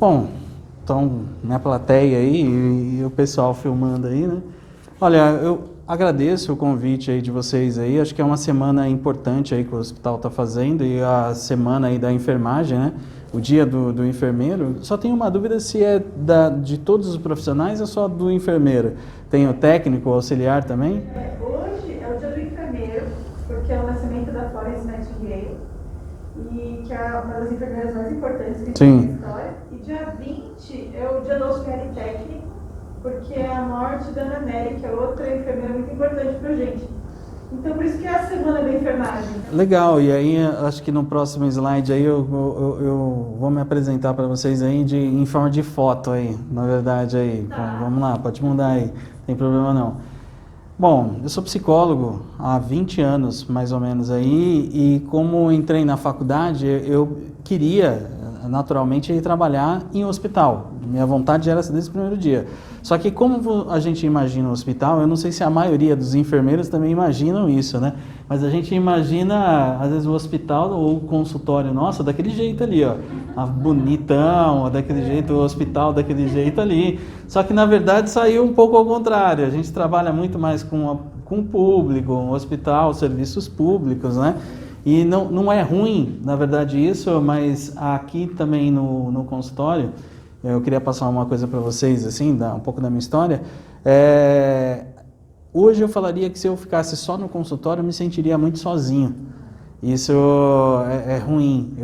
Bom, então, minha plateia aí e o pessoal filmando aí, né? Olha, eu agradeço o convite aí de vocês aí, acho que é uma semana importante aí que o hospital está fazendo e a semana aí da enfermagem, né? O dia do enfermeiro. Só tenho uma dúvida se é de todos os profissionais ou só do enfermeiro? Tem o técnico, o auxiliar também? Hoje é o dia do enfermeiro, porque é o nascimento da Florence Nightingale, e que é uma das enfermeiras mais importantes que tem na história. E dia 20 é o dia do auxiliar e técnico, porque é a morte da Ana Mary, que é outra enfermeira muito importante pra gente. Então, por isso que é a semana da enfermagem. Legal, e aí acho que no próximo slide aí eu vou me apresentar para vocês aí em forma de foto aí, na verdade aí. Tá. Vamos lá, pode mudar aí, não tem problema não. Bom, eu sou psicólogo há 20 anos, mais ou menos aí, e como entrei na faculdade, eu queria naturalmente ir trabalhar em hospital. Minha vontade era essa desde o primeiro dia. Só que como a gente imagina o hospital, eu não sei se a maioria dos enfermeiros também imaginam isso, né? Mas a gente imagina, às vezes, o hospital ou o consultório, nossa, daquele jeito ali, ó. Bonitão, daquele jeito, o hospital daquele jeito ali. Só que, na verdade, saiu um pouco ao contrário. A gente trabalha muito mais com o público, um hospital, serviços públicos, né? E não é ruim, na verdade, isso, mas aqui também no consultório, eu queria passar uma coisa para vocês, assim, um pouco da minha história. Hoje eu falaria que se eu ficasse só no consultório, eu me sentiria muito sozinho. Isso é ruim.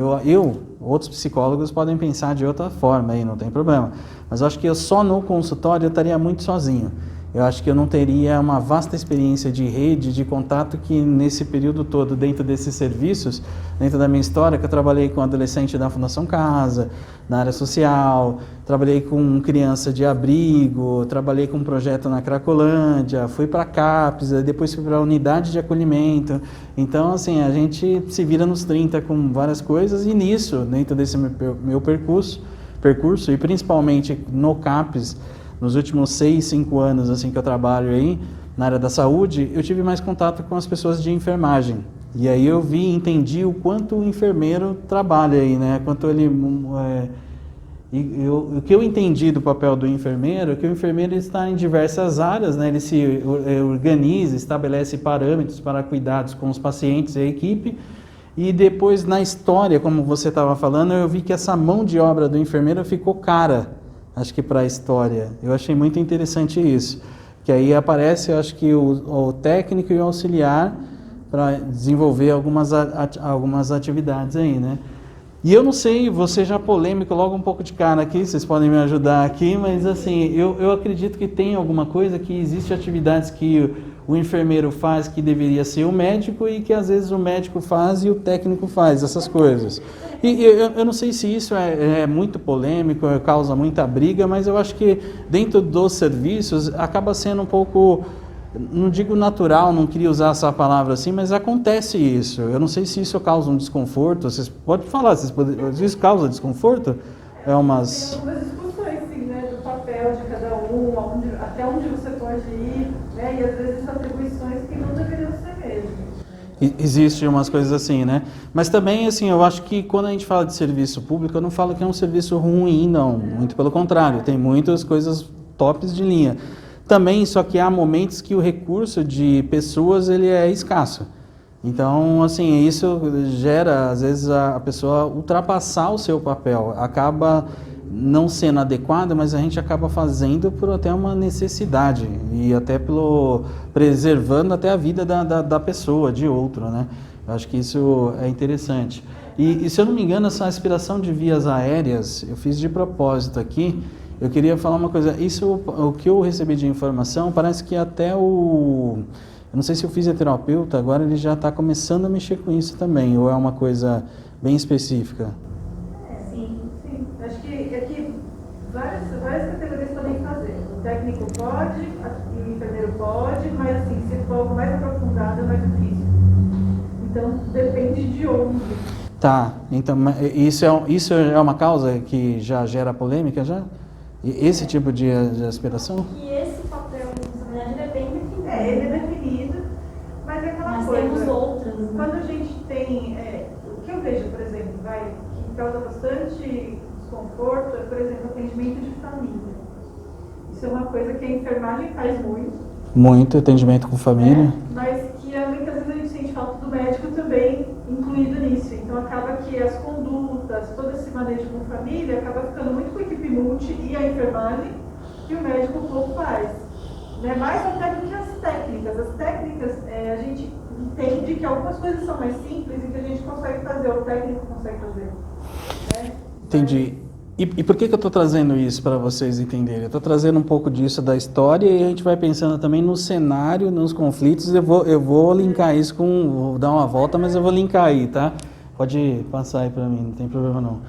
Outros psicólogos podem pensar de outra forma, aí não tem problema. Mas eu acho que eu só no consultório eu estaria muito sozinho. Eu acho que eu não teria uma vasta experiência de rede, de contato que nesse período todo, dentro desses serviços, dentro da minha história, que eu trabalhei com adolescente da Fundação Casa, na área social, trabalhei com criança de abrigo, trabalhei com um projeto na Cracolândia, fui para a CAPES, depois fui para a unidade de acolhimento. Então, assim, a gente se vira nos 30 com várias coisas e nisso, dentro desse meu percurso e principalmente no CAPES, nos últimos 6, 5 anos assim que eu trabalho aí na área da saúde, eu tive mais contato com as pessoas de enfermagem. E aí eu entendi o quanto o enfermeiro trabalha aí, né? Quanto ele o que eu entendi do papel do enfermeiro é que o enfermeiro está em diversas áreas, né? Ele se organiza, estabelece parâmetros para cuidados com os pacientes e a equipe. E depois na história, como você estava falando, eu vi que essa mão de obra do enfermeiro ficou cara. Acho que para a história. Eu achei muito interessante isso. Que aí aparece, eu acho que o técnico e o auxiliar para desenvolver algumas atividades aí, né? E eu não sei, vou ser já polêmico logo um pouco de cara aqui, vocês podem me ajudar aqui, mas assim, eu acredito que tem alguma coisa que existe atividades que o enfermeiro faz que deveria ser o médico e que às vezes o médico faz e o técnico faz, essas coisas. E eu não sei se isso é muito polêmico, causa muita briga, mas eu acho que dentro dos serviços acaba sendo um pouco, não digo natural, não queria usar essa palavra assim, mas acontece isso. Eu não sei se isso causa um desconforto, vocês podem falar, isso causa desconforto? Tem algumas discussões, sim, né, do papel de cada um, até onde você pode ir, né, e às vezes atribuições que não deveriam ser mesmo. Existem umas coisas assim, né? Mas também, assim, eu acho que quando a gente fala de serviço público, eu não falo que é um serviço ruim, não. Muito pelo contrário, tem muitas coisas tops de linha. Também, só que há momentos que o recurso de pessoas, ele é escasso. Então, assim, isso gera, às vezes, a pessoa ultrapassar o seu papel. Acaba não sendo adequado, mas a gente acaba fazendo por até uma necessidade e até preservando até a vida da pessoa, de outro, né? Eu acho que isso é interessante. E se eu não me engano, essa aspiração de vias aéreas, eu fiz de propósito aqui. Eu queria falar uma coisa, o que eu recebi de informação, parece que até eu não sei se o fisioterapeuta agora ele já está começando a mexer com isso também, ou é uma coisa bem específica? Sim. Acho que várias categorias podem fazer. O técnico pode, o enfermeiro pode, mas assim, se for algo mais aprofundado é mais difícil. Então, depende de onde. Tá, então isso é uma causa que já gera polêmica já? Esse tipo de aspiração? Que esse papel, na verdade, ele é bem definido. Ele é definido, mas é aquela coisa. Mas temos outras. Quando a gente tem, o que eu vejo, por exemplo, que causa bastante desconforto é, por exemplo, atendimento de família. Isso é uma coisa que a enfermagem faz muito. Muito atendimento com família. Mas que muitas vezes a gente sente falta do médico também incluído nisso. Então acaba que as condutas, todo esse manejo com família, acaba ficando muito com a equipe multi e a enfermagem, que o médico pouco faz. Né? Mais até do que as técnicas. As técnicas, a gente entende que algumas coisas são mais simples e que a gente consegue fazer, o técnico consegue fazer. Né? Entendi. E por que eu estou trazendo isso para vocês entenderem? Eu estou trazendo um pouco disso da história e a gente vai pensando também no cenário, nos conflitos. Eu vou linkar isso vou dar uma volta, mas eu vou linkar aí, tá? Pode passar aí para mim, não tem problema não.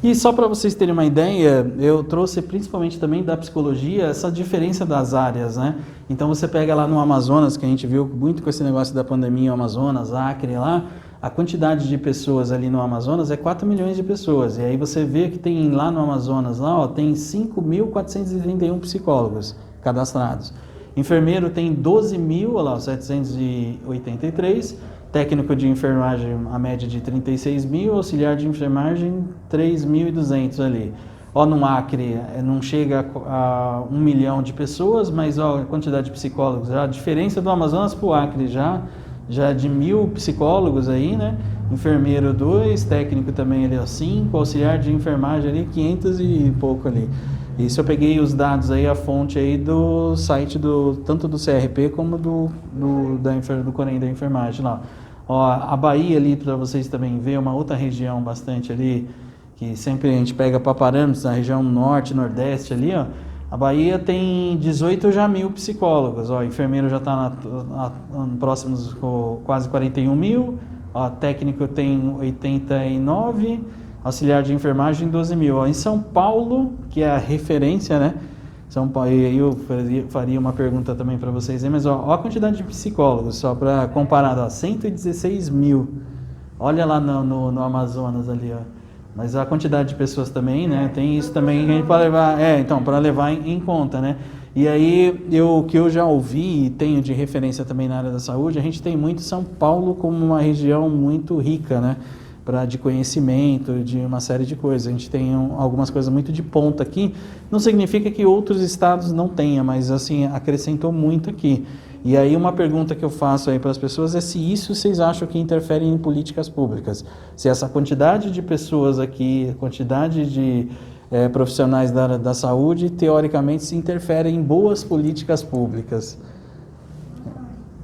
E só para vocês terem uma ideia, eu trouxe principalmente também da psicologia essa diferença das áreas, né? Então você pega lá no Amazonas, que a gente viu muito com esse negócio da pandemia, o Amazonas, Acre lá, a quantidade de pessoas ali no Amazonas é 4 milhões de pessoas. E aí você vê que tem lá no Amazonas, lá, ó, tem 5.431 psicólogos cadastrados. Enfermeiro tem 12.783, técnico de enfermagem, a média de 36 mil, auxiliar de enfermagem 3.200 ali. Ó, no Acre não chega a 1 milhão de pessoas, mas ó, a quantidade de psicólogos, a diferença do Amazonas para o Acre já de 1.000 psicólogos aí, né? Enfermeiro 2, técnico também ali 5, auxiliar de enfermagem ali 500 e pouco ali. Isso eu peguei os dados aí, a fonte aí do site tanto do CRP como do Corém da enfermagem lá. Ó, a Bahia ali, para vocês também verem, uma outra região bastante ali, que sempre a gente pega para parâmetros, na região norte, nordeste ali, ó. A Bahia tem 18 já mil psicólogos, ó, enfermeiro já está próximos quase 41 mil, ó, técnico tem 89, auxiliar de enfermagem 12 mil. Ó, em São Paulo, que é a referência, né? São Paulo, e aí eu faria uma pergunta também para vocês aí, mas ó a quantidade de psicólogos, só para comparar, ó, 116 mil. Olha lá no Amazonas ali, ó. Mas a quantidade de pessoas também, né? Tem isso também para levar, para levar em conta, né? E aí, o que eu já ouvi e tenho de referência também na área da saúde, a gente tem muito São Paulo como uma região muito rica, né? De conhecimento, de uma série de coisas. A gente tem algumas coisas muito de ponta aqui. Não significa que outros estados não tenham, mas assim, acrescentou muito aqui. E aí uma pergunta que eu faço aí para as pessoas é se isso vocês acham que interfere em políticas públicas. Se essa quantidade de pessoas aqui, quantidade de profissionais da área da saúde, teoricamente se interfere em boas políticas públicas.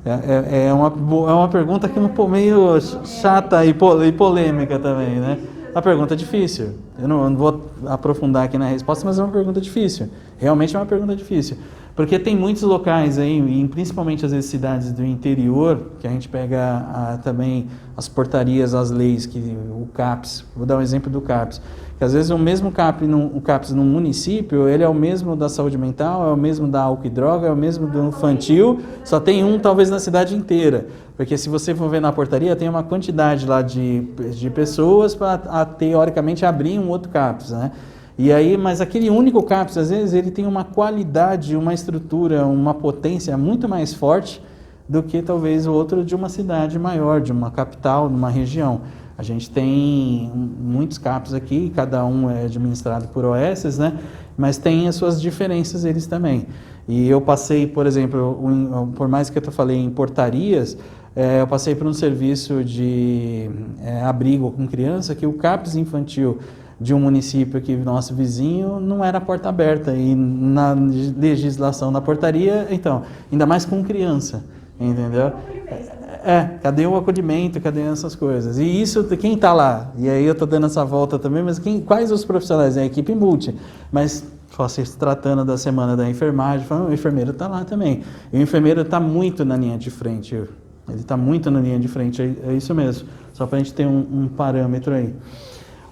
É uma pergunta que é meio chata e polêmica também, né? Uma pergunta difícil. Eu não vou aprofundar aqui na resposta, mas é uma pergunta difícil. Realmente é uma pergunta difícil. Porque tem muitos locais aí, principalmente às vezes cidades do interior, que a gente pega também as portarias, as leis, o CAPS, vou dar um exemplo do CAPS, que às vezes o mesmo CAPS no município, ele é o mesmo da saúde mental, é o mesmo da álcool e droga, é o mesmo do infantil, só tem um talvez na cidade inteira. Porque se você for ver na portaria, tem uma quantidade lá de pessoas para teoricamente abrir um outro CAPS, né? E aí, mas aquele único CAPS, às vezes, ele tem uma qualidade, uma estrutura, uma potência muito mais forte do que talvez o outro de uma cidade maior, de uma capital, de uma região. A gente tem muitos CAPs aqui, cada um é administrado por OS, né? Mas tem as suas diferenças eles também. E eu passei, por exemplo, por mais que eu falei em portarias, eu passei por um serviço de abrigo com criança que o CAPS infantil de um município aqui, nosso vizinho, não era porta aberta. E na legislação da portaria, então, ainda mais com criança, entendeu? Cadê o acolhimento, cadê essas coisas? E isso, quem está lá? E aí eu estou dando essa volta também, mas quais os profissionais? É a equipe multi, mas só se tratando da semana da enfermagem, o enfermeiro está lá também. E o enfermeiro está muito na linha de frente, ele está muito na linha de frente, é isso mesmo, só para a gente ter um parâmetro aí.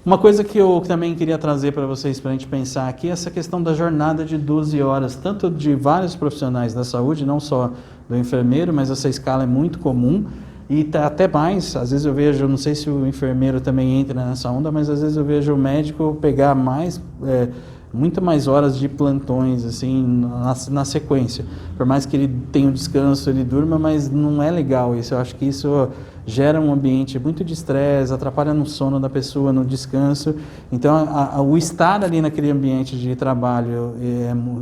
Uma coisa que eu também queria trazer para vocês, para a gente pensar aqui, é essa questão da jornada de 12 horas, tanto de vários profissionais da saúde, não só do enfermeiro, mas essa escala é muito comum, e até mais, às vezes eu vejo, não sei se o enfermeiro também entra nessa onda, mas às vezes eu vejo o médico pegar muito mais horas de plantões, assim, na sequência. Por mais que ele tenha um descanso, ele durma, mas não é legal isso. Eu acho que isso gera um ambiente muito de estresse, atrapalha no sono da pessoa, no descanso. Então, o estar ali naquele ambiente de trabalho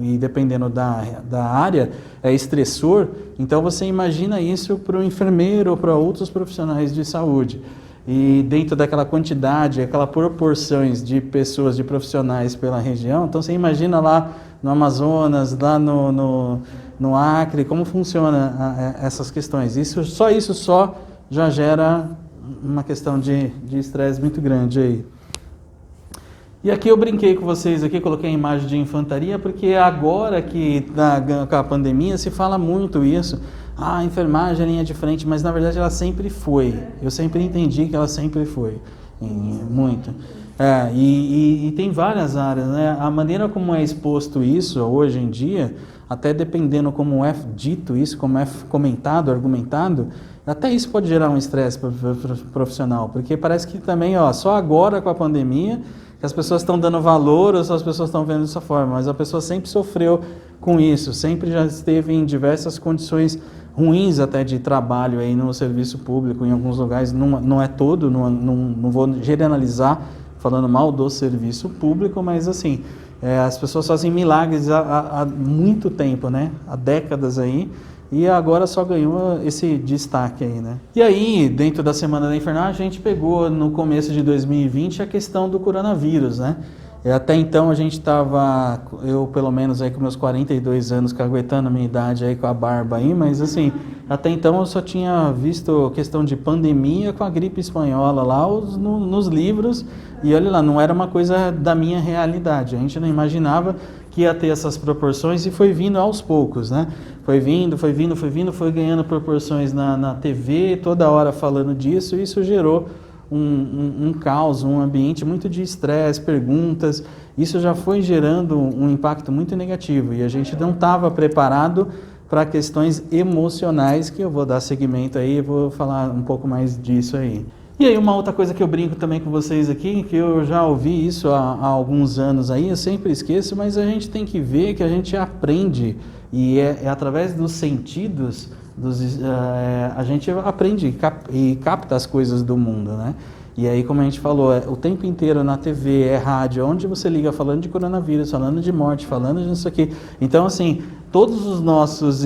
e dependendo da área, é estressor. Então, você imagina isso para o enfermeiro ou para outros profissionais de saúde. E dentro daquela quantidade, aquelas proporções de pessoas, de profissionais pela região, então você imagina lá no Amazonas, lá no Acre, como funciona essas questões. Isso só já gera uma questão de estresse muito grande aí. E aqui eu brinquei com vocês, aqui coloquei a imagem de infantaria, porque agora que com a pandemia se fala muito isso, a enfermagem é linha de frente, mas na verdade ela sempre foi. Eu sempre entendi que ela sempre foi, muito. E tem várias áreas, né? A maneira como é exposto isso hoje em dia, até dependendo como é dito isso, como é comentado, argumentado, até isso pode gerar um estresse profissional, porque parece que também, só agora com a pandemia, que as pessoas estão dando valor ou só as pessoas estão vendo dessa forma, mas a pessoa sempre sofreu com isso, sempre já esteve em diversas condições ruins até de trabalho aí no serviço público, em alguns lugares, não é todo, não vou generalizar falando mal do serviço público, mas assim, as pessoas fazem milagres há muito tempo, né? Há décadas aí, e agora só ganhou esse destaque aí, né? E aí, dentro da Semana da Enfermagem, a gente pegou no começo de 2020 a questão do coronavírus, né? Até então a gente estava, eu pelo menos aí com meus 42 anos, caguetando a minha idade aí com a barba aí, mas assim, até então eu só tinha visto questão de pandemia com a gripe espanhola lá nos livros, e olha lá, não era uma coisa da minha realidade, a gente não imaginava que ia ter essas proporções e foi vindo aos poucos, né? Foi vindo, foi ganhando proporções na TV, toda hora falando disso, e isso gerou um caos, um ambiente muito de estresse, perguntas, isso já foi gerando um impacto muito negativo e a gente não estava preparado para questões emocionais, que eu vou dar seguimento aí, vou falar um pouco mais disso aí. E aí uma outra coisa que eu brinco também com vocês aqui, que eu já ouvi isso há alguns anos aí, eu sempre esqueço, mas a gente tem que ver que a gente aprende, e é através dos sentidos, a gente aprende e capta as coisas do mundo, né? E aí, como a gente falou, o tempo inteiro na TV, rádio, onde você liga falando de coronavírus, falando de morte, falando disso aqui. Então, assim, todos os nossos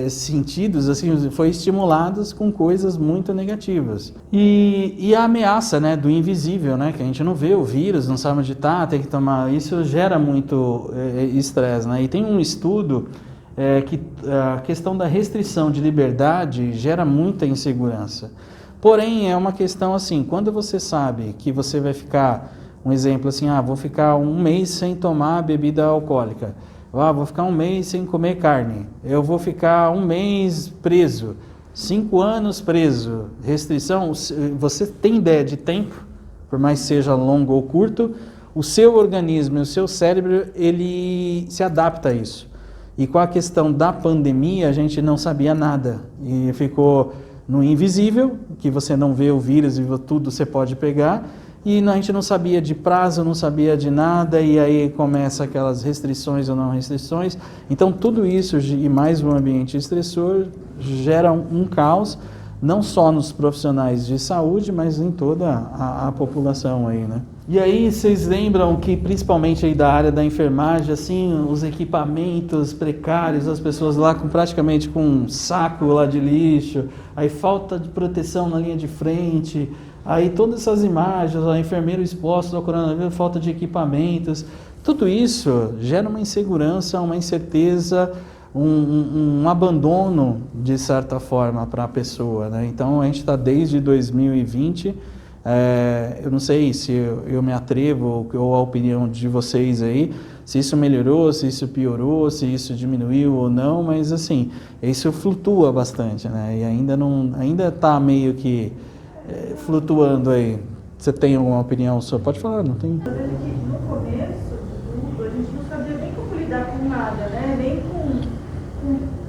sentidos, assim, foi estimulados com coisas muito negativas. E a ameaça, né, do invisível, né, que a gente não vê o vírus, não sabe onde está, tem que tomar... Isso gera muito estresse, né? E tem um estudo que a questão da restrição de liberdade gera muita insegurança. Porém, é uma questão assim, quando você sabe que você vai ficar, um exemplo assim, vou ficar um mês sem tomar bebida alcoólica, vou ficar um mês sem comer carne, eu vou ficar um mês preso, 5 anos preso, restrição, você tem ideia de tempo, por mais que seja longo ou curto, o seu organismo e o seu cérebro, ele se adapta a isso. E com a questão da pandemia, a gente não sabia nada e ficou no invisível, que você não vê o vírus e tudo você pode pegar, e a gente não sabia de prazo, não sabia de nada, e aí começa aquelas restrições ou não restrições. Então tudo isso e mais um ambiente estressor gera um caos, não só nos profissionais de saúde, mas em toda a população aí, né? E aí vocês lembram que principalmente aí da área da enfermagem, assim, os equipamentos precários, as pessoas lá praticamente com um saco lá de lixo, aí falta de proteção na linha de frente, aí todas essas imagens, o enfermeiro exposto ao coronavírus, falta de equipamentos, tudo isso gera uma insegurança, uma incerteza, um abandono, de certa forma, para a pessoa, né? Então, a gente está desde 2020, eu não sei se eu me atrevo, ou a opinião de vocês aí, se isso melhorou, se isso piorou, se isso diminuiu ou não, mas assim, isso flutua bastante, né? E ainda está meio que flutuando aí. Você tem alguma opinião sobre? Pode falar, não tem? Eu vejo que no começo de tudo, a gente não sabia nem como lidar com nada, né? Nem com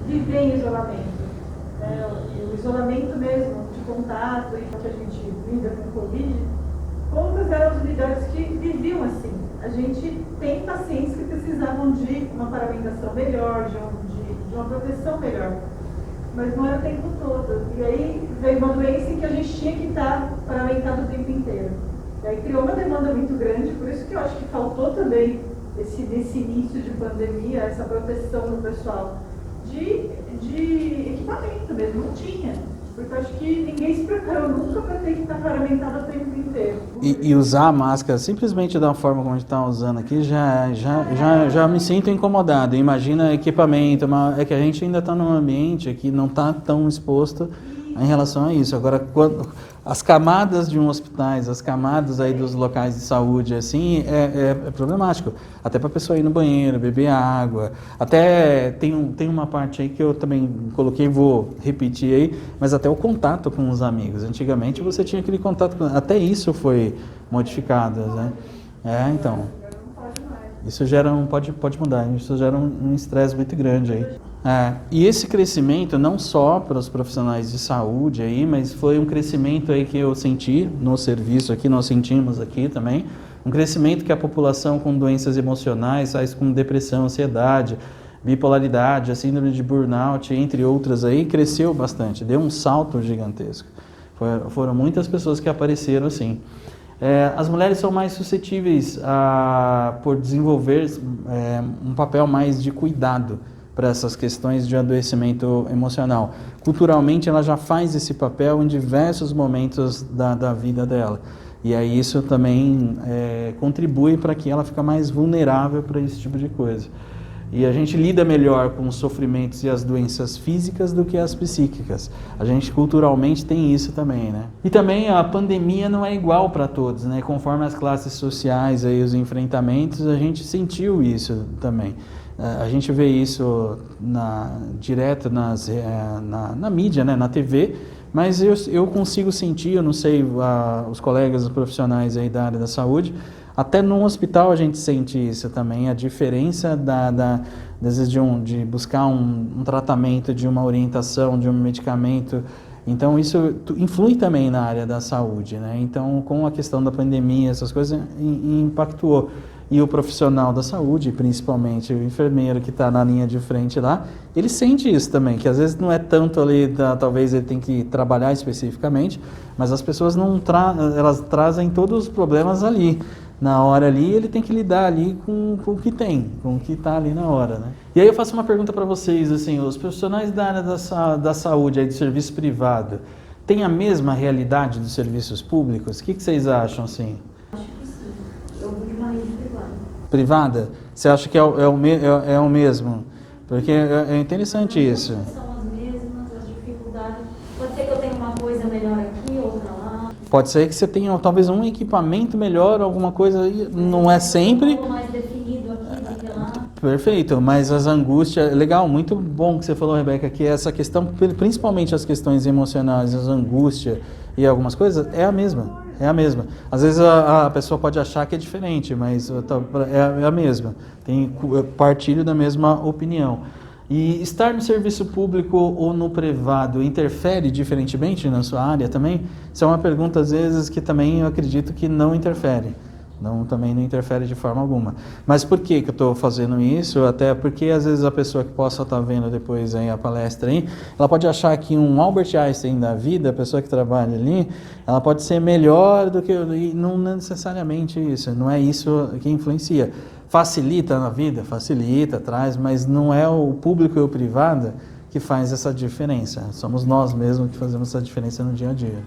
viver em isolamento. O isolamento mesmo, de contato, e que a gente lida com o Covid, poucas eram os liderados que viviam assim. A gente tem pacientes que precisavam de uma paramentação melhor, de uma proteção melhor. mas não era o tempo todo. E aí veio uma doença em que a gente tinha que estar paramentado o tempo inteiro. E aí criou uma demanda muito grande, por isso que eu acho que faltou também nesse início de pandemia, essa proteção do pessoal de equipamento mesmo, não tinha. Porque eu acho que ninguém se preparou nunca para ter que estar paramentado o tempo inteiro. E usar a máscara simplesmente da forma como a gente está usando aqui, já me sinto incomodado. Imagina equipamento, é que a gente ainda está num ambiente que não está tão exposto em relação a isso. Agora, as camadas de um hospital, as camadas aí dos locais de saúde, assim, é problemático. Até para a pessoa ir no banheiro, beber água. Até tem uma parte aí que eu também coloquei, vou repetir aí, mas até o contato com os amigos. Antigamente você tinha aquele contato, até isso foi modificado, né? Então. Isso gera pode mudar, isso gera um estresse muito grande aí. E esse crescimento não só para os profissionais de saúde aí, mas foi um crescimento aí que eu senti no serviço aqui, nós sentimos aqui também, um crescimento que a população com doenças emocionais, tais como depressão, ansiedade, bipolaridade, a síndrome de burnout, entre outras aí, cresceu bastante, deu um salto gigantesco. Foram muitas pessoas que apareceram assim. As mulheres são mais suscetíveis por desenvolver um papel mais de cuidado para essas questões de adoecimento emocional. Culturalmente, ela já faz esse papel em diversos momentos da vida dela. E aí isso também contribui para que ela fique mais vulnerável para esse tipo de coisa. E a gente lida melhor com os sofrimentos e as doenças físicas do que as psíquicas. A gente culturalmente tem isso também, né? E também a pandemia não é igual para todos, né? Conforme as classes sociais e os enfrentamentos, a gente sentiu isso também. A gente vê isso direto na mídia, né? Na TV, mas eu consigo sentir, eu não sei, os colegas, os profissionais aí da área da saúde, até no hospital a gente sente isso também, a diferença às vezes de buscar um tratamento, de uma orientação, de um medicamento. Então isso influi também na área da saúde, né? Então com a questão da pandemia, essas coisas impactou. E o profissional da saúde, principalmente o enfermeiro que está na linha de frente lá, ele sente isso também, que às vezes não é tanto ali, talvez ele tem que trabalhar especificamente, mas as pessoas elas trazem todos os problemas ali. Na hora ali, ele tem que lidar ali com o que tem, com o que está ali na hora, né? E aí eu faço uma pergunta para vocês, assim, os profissionais da área da saúde, aí do serviço privado, têm a mesma realidade dos serviços públicos? O que vocês acham, assim? Acho que sim. Eu vou de uma rede privada. Privada? Você acha que é o mesmo? Porque é interessante isso. São as mesmas, as dificuldades. Pode ser que eu tenha uma coisa melhor aqui, outra lá. Pode ser que você tenha talvez um equipamento melhor, alguma coisa, não é sempre. Mais definido aqui do que lá. Perfeito, mas as angústias, legal, muito bom que você falou, Rebeca, que essa questão, principalmente as questões emocionais, as angústias e algumas coisas, é a mesma. É a mesma. Às vezes a pessoa pode achar que é diferente, mas é a mesma. Partilho da mesma opinião. E estar no serviço público ou no privado interfere diferentemente na sua área também? Isso é uma pergunta, às vezes, que também eu acredito que não interfere. Também não interfere de forma alguma. Mas por que eu estou fazendo isso? Até porque às vezes a pessoa que possa estar vendo depois aí a palestra aí, ela pode achar que um Albert Einstein da vida, a pessoa que trabalha ali, ela pode ser melhor do que... E não necessariamente isso, não é isso que influencia. Facilita na vida? Facilita, traz, mas não é o público e o privado que faz essa diferença. Somos nós mesmos que fazemos essa diferença no dia a dia.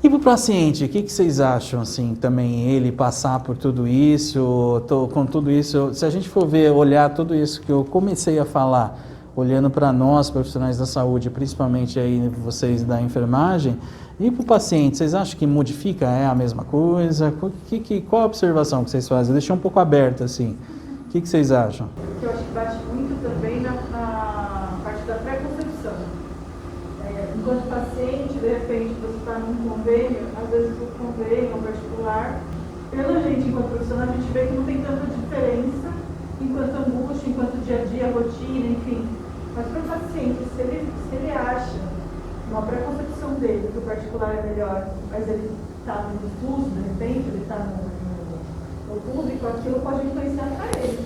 E para o paciente, o que vocês acham, assim, também ele passar por tudo isso, com tudo isso, se a gente for olhar tudo isso que eu comecei a falar, olhando para nós, profissionais da saúde, principalmente aí vocês da enfermagem, e para o paciente, vocês acham que modifica, é a mesma coisa? Qual a observação que vocês fazem? Eu deixei um pouco aberto, assim. O que vocês acham? Eu acho que bate muito também na parte da pré-concepção. Enquanto paciente, de repente, você está num convênio, às vezes o convênio particular, pela gente, enquanto profissional, a gente vê que não tem tanta diferença enquanto angústia, enquanto dia a dia, rotina, enfim. Mas para o paciente, se ele acha, uma pré-concepção dele, que o particular é melhor, mas ele está no SUS, de repente, ele está no público, aquilo pode influenciar para ele.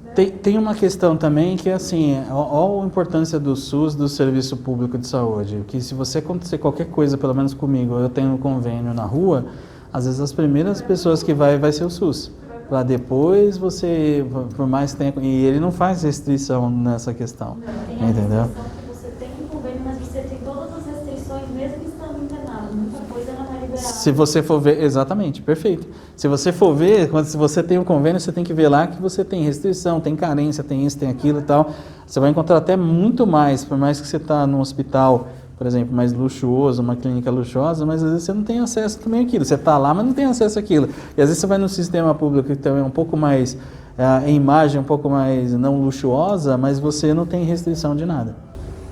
Né? Tem uma questão também que é assim, olha a importância do SUS, do Serviço Público de Saúde, que se você acontecer qualquer coisa, pelo menos comigo, eu tenho um convênio na rua, às vezes as primeiras pessoas que vai ser o SUS. Para depois você, por mais tempo, e ele não faz restrição nessa questão, Tem a entendeu? restrição que você tem um convênio, mas você tem todas as restrições, mesmo estando internado. Muita coisa não é liberada. Se você for ver, exatamente, perfeito. Se você for ver, se você tem um convênio, você tem que ver lá que você tem restrição, tem carência, tem isso, tem aquilo e tal. Você vai encontrar até muito mais, por mais que você está num hospital, por exemplo, mais luxuoso, uma clínica luxuosa, mas às vezes você não tem acesso também àquilo. Você está lá, mas não tem acesso àquilo. E às vezes você vai no sistema público que também é um pouco mais, em imagem um pouco mais não luxuosa, mas você não tem restrição de nada.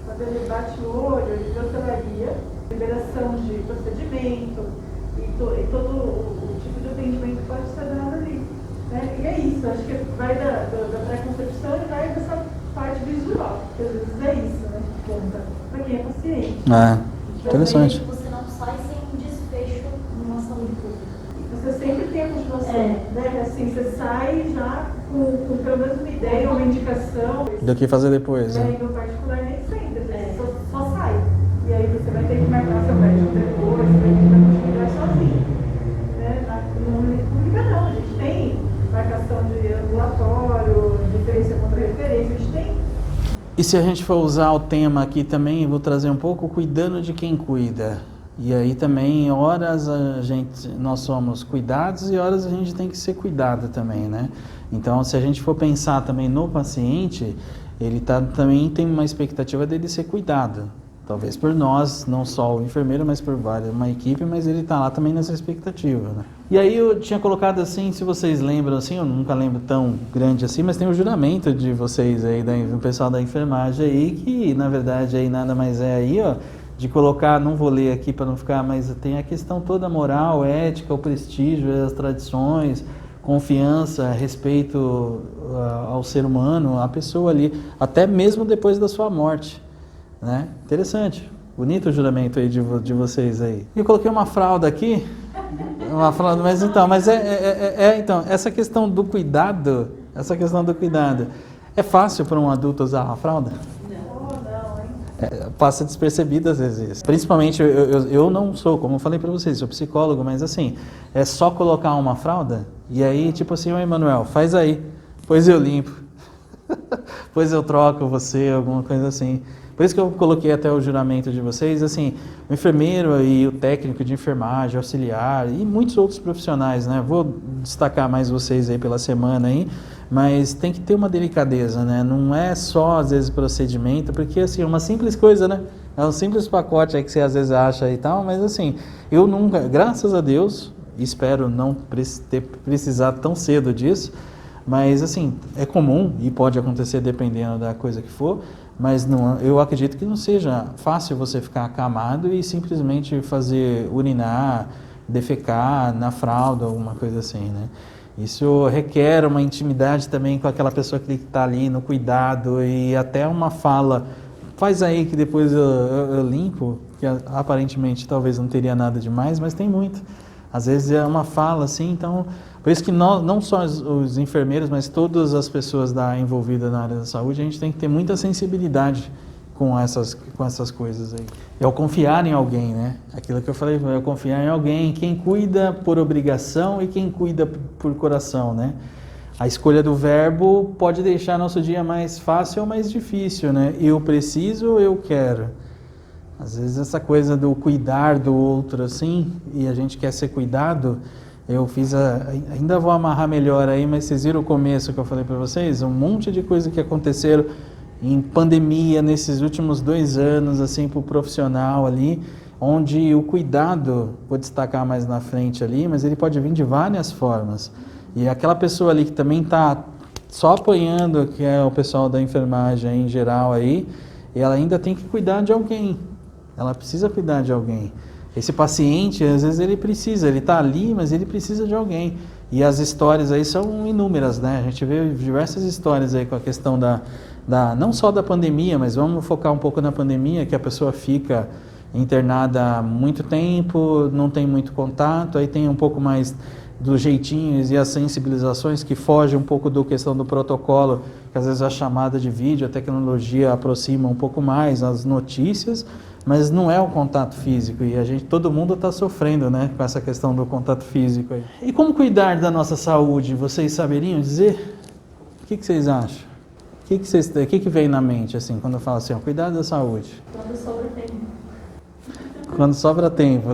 Quando ele bate o olho, de hotelaria, liberação de procedimento e todo o tipo de atendimento que pode ser dado ali. Né? E é isso, acho que vai da pré-concepção e vai dessa parte visual, que às vezes é isso, né, que conta para quem é paciente. Interessante. Você não sai sem um desfecho numa saúde pública. Você sempre tem a continuação, né? Assim, você sai já com pelo menos uma ideia, uma indicação. Do que fazer depois, né? No particular nem sempre, você só sai. E aí você vai ter que marcar seu médico depois, você vai ter que dar continuidade sozinho. Né? Na unidade pública não, a gente tem marcação de ambulatório, referência contra referência, a gente tem. E se a gente for usar o tema aqui também, vou trazer um pouco cuidando de quem cuida. E aí também, horas nós somos cuidados e horas a gente tem que ser cuidado também, né? Então, se a gente for pensar também no paciente, ele também tem uma expectativa dele ser cuidado. Talvez por nós, não só o enfermeiro, mas por uma equipe, mas ele está lá também nessa expectativa, né? E aí eu tinha colocado assim, se vocês lembram assim, eu nunca lembro tão grande assim, mas tem o juramento de vocês aí, do pessoal da enfermagem aí, que na verdade aí nada mais é aí, ó, de colocar, não vou ler aqui para não ficar, mas tem a questão toda moral, ética, o prestígio, as tradições, confiança, respeito ao ser humano, à pessoa ali, até mesmo depois da sua morte, né? Interessante, bonito o juramento aí de vocês aí. Eu coloquei uma fralda aqui, uma fralda, mas então, essa questão do cuidado, é fácil para um adulto usar a fralda? Passa despercebido às vezes. Principalmente, eu não sou, como eu falei para vocês, sou psicólogo, mas assim, é só colocar uma fralda e aí, tipo assim, ô Emanuel, faz aí, pois eu limpo, pois eu troco você, alguma coisa assim. Por isso que eu coloquei até o juramento de vocês, assim, o enfermeiro e o técnico de enfermagem, auxiliar e muitos outros profissionais, né? Vou destacar mais vocês aí pela semana aí, mas tem que ter uma delicadeza, né? Não é só, às vezes, procedimento, porque, assim, é uma simples coisa, né? É um simples pacote aí que você, às vezes, acha e tal, mas, assim, eu nunca, graças a Deus, espero não ter precisado tão cedo disso, mas, assim, é comum e pode acontecer dependendo da coisa que for, mas não, eu acredito que não seja fácil você ficar acamado e simplesmente fazer urinar, defecar na fralda, alguma coisa assim, né? Isso requer uma intimidade também com aquela pessoa que está ali no cuidado e até uma fala, faz aí que depois eu limpo, que aparentemente talvez não teria nada demais, mas tem muito. Às vezes é uma fala assim, então, por isso que não só os enfermeiros, mas todas as pessoas envolvidas na área da saúde, a gente tem que ter muita sensibilidade com essas coisas aí. É o confiar em alguém, né? Aquilo que eu falei, é o confiar em alguém, quem cuida por obrigação e quem cuida por coração, né? A escolha do verbo pode deixar nosso dia mais fácil ou mais difícil, né? Eu preciso ou eu quero? Às vezes essa coisa do cuidar do outro assim, e a gente quer ser cuidado, eu fiz ainda vou amarrar melhor aí, mas vocês viram o começo que eu falei para vocês? Um monte de coisa que aconteceram em pandemia nesses últimos 2 anos, assim, para o profissional ali, onde o cuidado, vou destacar mais na frente ali, mas ele pode vir de várias formas. E aquela pessoa ali que também está só apoiando, que é o pessoal da enfermagem em geral aí, ela ainda tem que cuidar de alguém. Ela precisa cuidar de alguém. Esse paciente, às vezes ele está ali, mas ele precisa de alguém. E as histórias aí são inúmeras, né? A gente vê diversas histórias aí com a questão não só da pandemia, mas vamos focar um pouco na pandemia, que a pessoa fica internada há muito tempo, não tem muito contato, aí tem um pouco mais dos jeitinhos e as sensibilizações que fogem um pouco da questão do protocolo, que às vezes a chamada de vídeo, a tecnologia aproxima um pouco mais as notícias, mas não é o contato físico, e todo mundo está sofrendo, né, com essa questão do contato físico aí. E como cuidar da nossa saúde, vocês saberiam dizer? O que vocês acham? O que vem na mente, assim, quando eu falo assim, ó, cuidar da saúde? Quando sobra tempo. Quando sobra tempo,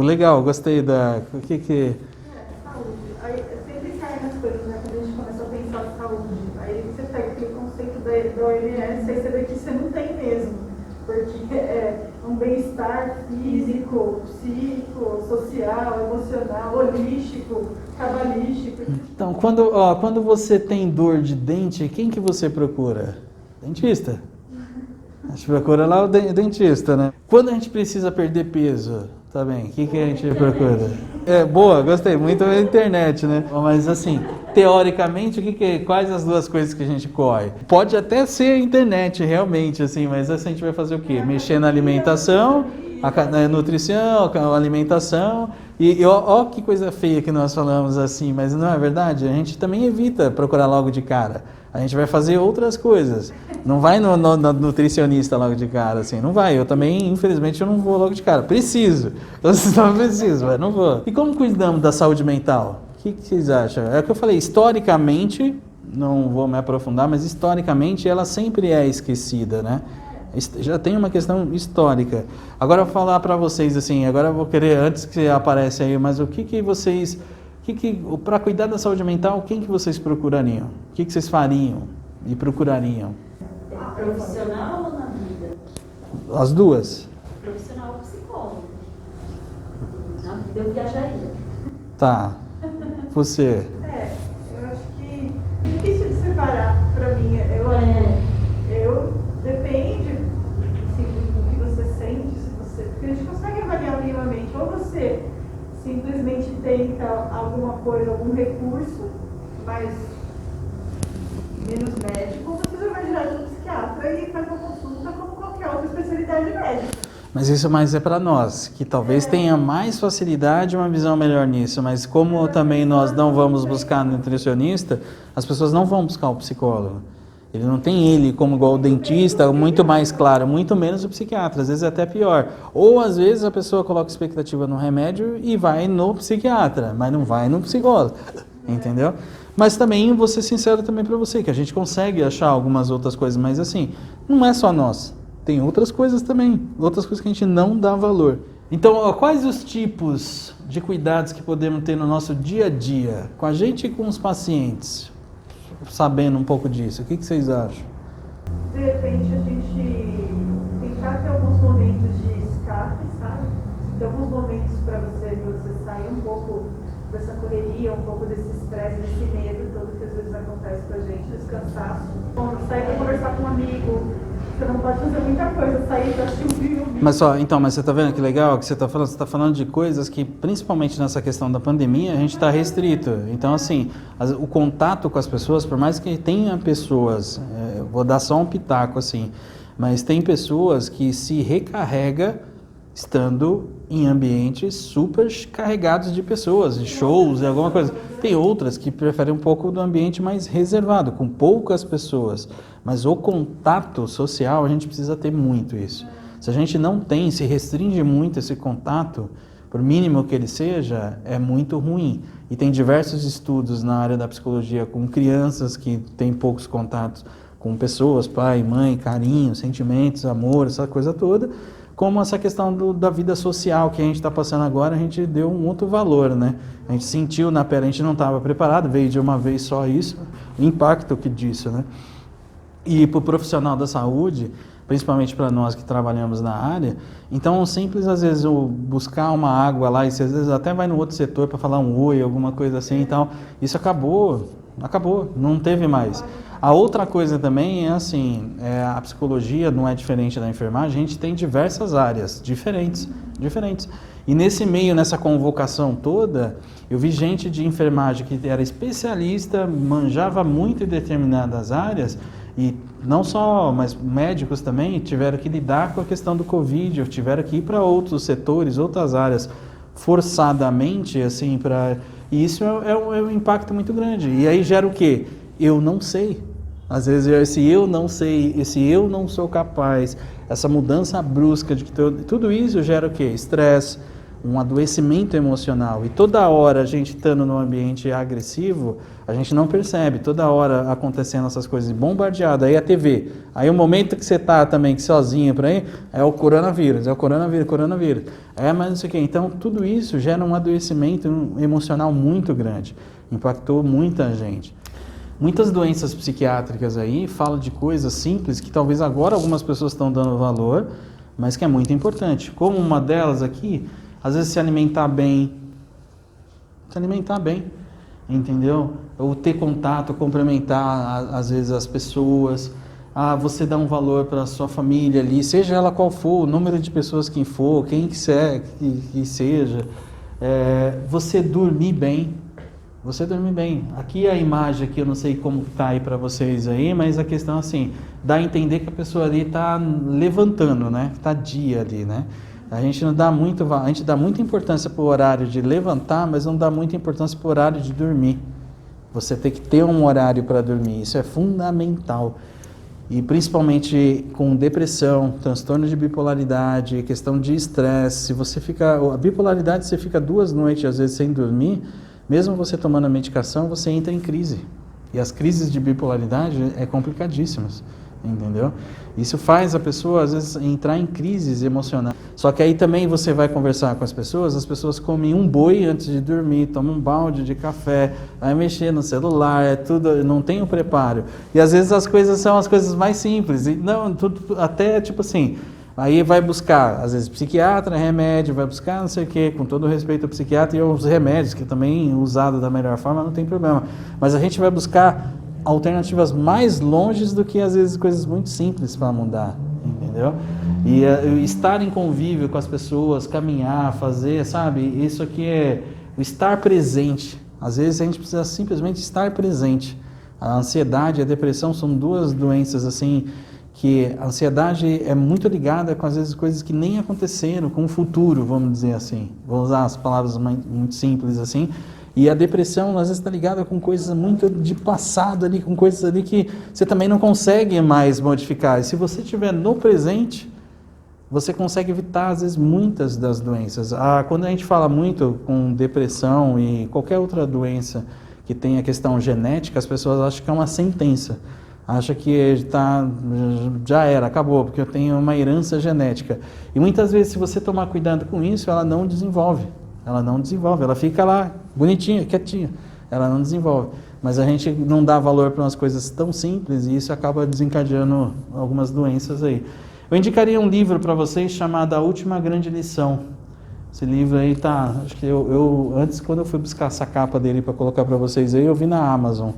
legal, gostei da... O que Saúde. Aí sempre cai nas coisas, né? Quando a gente começa a pensar em saúde. Aí você pega aquele conceito da OMS, aí você vê que você não tem mesmo. Porque é um bem-estar físico, psíquico, social, emocional, holístico, cabalístico. Então, quando você tem dor de dente, quem que você procura? Dentista. A gente procura lá o dentista, né? Quando a gente precisa perder peso, tá bem, o que a gente procura? Boa, gostei, muito a internet, né? Mas assim, teoricamente, quais as duas coisas que a gente corre? Pode até ser a internet, realmente, assim, mas assim, a gente vai fazer o quê? Mexer na alimentação, na nutrição, a alimentação, e ó que coisa feia que nós falamos assim, mas não é verdade? A gente também evita procurar logo de cara. A gente vai fazer outras coisas. Não vai no nutricionista logo de cara, assim. Não vai. Eu também, infelizmente, eu não vou logo de cara. Preciso. Eu não preciso, mas não vou. E como cuidamos da saúde mental? O que vocês acham? É o que eu falei. Historicamente, não vou me aprofundar, mas historicamente ela sempre é esquecida, né? Já tem uma questão histórica. Agora eu vou falar para vocês, assim, agora eu vou querer, antes que apareça aí, mas o que vocês... para cuidar da saúde mental, quem que vocês procurariam? O que vocês fariam e procurariam? Profissional ou na vida? As duas? Profissional ou psicólogo? Na vida eu viajaria. Tá. Você? Eu acho que é difícil de separar pra mim. Eu depende assim, do que você sente, porque a gente consegue avaliar minimamente. Ou você simplesmente tenta alguma coisa, algum recurso, mas menos médico, ou você vai direto no psiquiatra e faz uma consulta como qualquer outra especialidade médica. Mas isso mais é para nós, que talvez tenha mais facilidade e uma visão melhor nisso, mas como também nós não vamos buscar nutricionista, as pessoas não vão buscar o psicólogo. Ele não tem ele como igual o dentista, muito mais claro, muito menos o psiquiatra, às vezes é até pior. Ou às vezes a pessoa coloca expectativa no remédio e vai no psiquiatra, mas não vai no psicólogo, entendeu? Mas também vou ser sincero também para você, que a gente consegue achar algumas outras coisas, mas assim, não é só nós. Tem outras coisas também, outras coisas que a gente não dá valor. Então, quais os tipos de cuidados que podemos ter no nosso dia a dia, com a gente e com os pacientes, sabendo um pouco disso? O que vocês acham? De repente, a gente tentar ter alguns momentos de escape, sabe? Ter alguns momentos para você sair um pouco dessa correria, um pouco desse estresse, desse medo todo que às vezes acontece com a gente, descansar. Bom, sair para conversar com um amigo. Você não pode fazer muita coisa, sair para assistir um filme. Mas você tá vendo que legal que você tá falando? Você tá falando de coisas que, principalmente nessa questão da pandemia, a gente está restrito. Então, assim, o contato com as pessoas, por mais que tenha pessoas, vou dar só um pitaco, assim, mas tem pessoas que se recarrega estando em ambientes super carregados de pessoas, de shows e alguma coisa. Tem outras que preferem um pouco do ambiente mais reservado, com poucas pessoas. Mas o contato social, a gente precisa ter muito isso. Se a gente não tem, se restringe muito esse contato, por mínimo que ele seja, é muito ruim. E tem diversos estudos na área da psicologia com crianças que têm poucos contatos com pessoas, pai, mãe, carinho, sentimentos, amor, essa coisa toda, como essa questão da vida social que a gente está passando agora, a gente deu um outro valor, né? A gente sentiu na pele, a gente não estava preparado, veio de uma vez só isso, o impacto que disso, né? E para o profissional da saúde, principalmente para nós que trabalhamos na área, então simples às vezes buscar uma água lá, e você às vezes até vai no outro setor para falar um oi, alguma coisa assim e tal, isso acabou, não teve mais. A outra coisa também é assim, a psicologia não é diferente da enfermagem, a gente tem diversas áreas diferentes. E nesse meio, nessa convocação toda, eu vi gente de enfermagem que era especialista, manjava muito em determinadas áreas, e não só, mas médicos também tiveram que lidar com a questão do Covid, tiveram que ir para outros setores, outras áreas, forçadamente, assim, E isso é um impacto muito grande. E aí gera o quê? Eu não sei. Às vezes esse eu não sei, esse eu não sou capaz, essa mudança brusca de que tudo isso gera o quê? Estresse, um adoecimento emocional. E toda hora a gente estando num ambiente agressivo, a gente não percebe. Toda hora acontecendo essas coisas bombardeadas. Aí a TV. Aí o momento que você está também sozinho por aí, é o coronavírus, coronavírus. Mas não sei o quê. Então tudo isso gera um adoecimento emocional muito grande. Impactou muita gente. Muitas doenças psiquiátricas aí falam de coisas simples que talvez agora algumas pessoas estão dando valor, mas que é muito importante. Como uma delas aqui, às vezes se alimentar bem, entendeu? Ou ter contato, cumprimentar às vezes as pessoas, você dar um valor para a sua família ali, seja ela qual for, o número de pessoas que for, quem que seja, você dormir bem. Aqui a imagem aqui, eu não sei como está aí para vocês aí, mas a questão assim, dá a entender que a pessoa ali está levantando, né? Está dia ali, né? A gente dá muita importância para o horário de levantar, mas não dá muita importância para o horário de dormir. Você tem que ter um horário para dormir, isso é fundamental. E principalmente com depressão, transtorno de bipolaridade, questão de estresse, a bipolaridade você fica 2 noites às vezes sem dormir, mesmo você tomando a medicação, você entra em crise. E as crises de bipolaridade é complicadíssimas, entendeu? Isso faz a pessoa, às vezes, entrar em crises emocionais. Só que aí também você vai conversar com as pessoas comem um boi antes de dormir, tomam um balde de café, vai mexer no celular, tudo, não tem o preparo. E às vezes as coisas são as coisas mais simples. E não, tudo, até tipo assim... Aí vai buscar, às vezes, psiquiatra, remédio, vai buscar não sei o quê, com todo respeito ao psiquiatra e aos remédios, que também usado da melhor forma não tem problema. Mas a gente vai buscar alternativas mais longes do que, às vezes, coisas muito simples para mudar, entendeu? E estar em convívio com as pessoas, caminhar, fazer, sabe? Isso aqui é o estar presente. Às vezes a gente precisa simplesmente estar presente. A ansiedade e a depressão são 2 doenças, assim, que a ansiedade é muito ligada com, às vezes, coisas que nem aconteceram, com o futuro, vamos dizer assim. Vou usar as palavras muito simples assim. E a depressão, às vezes, está ligada com coisas muito de passado ali, com coisas ali que você também não consegue mais modificar. E se você estiver no presente, você consegue evitar, às vezes, muitas das doenças. Quando a gente fala muito com depressão e qualquer outra doença que tenha questão genética, as pessoas acham que é uma sentença. Acha que já era, acabou, porque eu tenho uma herança genética. E muitas vezes, se você tomar cuidado com isso, ela não desenvolve. Ela fica lá, bonitinha, quietinha. Ela não desenvolve. Mas a gente não dá valor para umas coisas tão simples e isso acaba desencadeando algumas doenças aí. Eu indicaria um livro para vocês chamado A Última Grande Lição. Esse livro aí acho que antes, quando eu fui buscar essa capa dele para colocar para vocês aí, eu vi na Amazon.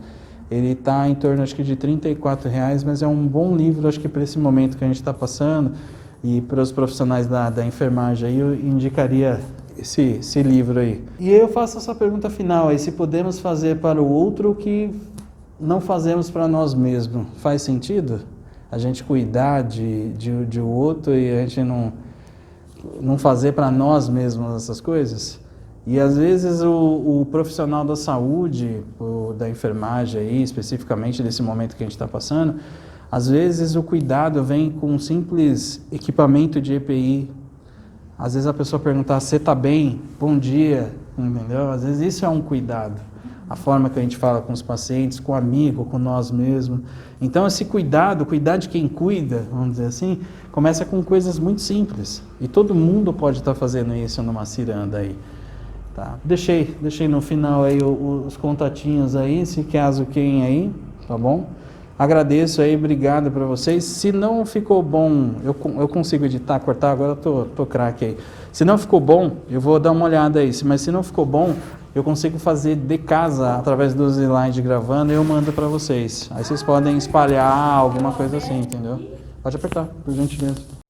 Ele está em torno, acho que de R$34, mas é um bom livro, acho que para esse momento que a gente está passando e para os profissionais da enfermagem aí, eu indicaria esse livro aí. E eu faço essa pergunta final aí, se podemos fazer para o outro o que não fazemos para nós mesmos, faz sentido? A gente cuidar de outro e a gente não fazer para nós mesmos essas coisas? E às vezes o profissional da saúde, da enfermagem aí, especificamente nesse momento que a gente está passando, às vezes o cuidado vem com um simples equipamento de EPI. Às vezes a pessoa perguntar, você está bem? Bom dia, entendeu? Às vezes isso é um cuidado. A forma que a gente fala com os pacientes, com o amigo, com nós mesmos. Então esse cuidar de quem cuida, vamos dizer assim, começa com coisas muito simples. E todo mundo pode estar fazendo isso numa ciranda aí. Tá. Deixei no final aí os contatinhos aí, se caso quem aí, tá bom? Agradeço aí, obrigado para vocês. Se não ficou bom, eu consigo editar, cortar, agora eu tô craque aí. Se não ficou bom, eu vou dar uma olhada aí, mas se não ficou bom, eu consigo fazer de casa, através dos slides gravando, e eu mando para vocês. Aí vocês podem espalhar alguma coisa assim, entendeu? Pode apertar, por gentileza.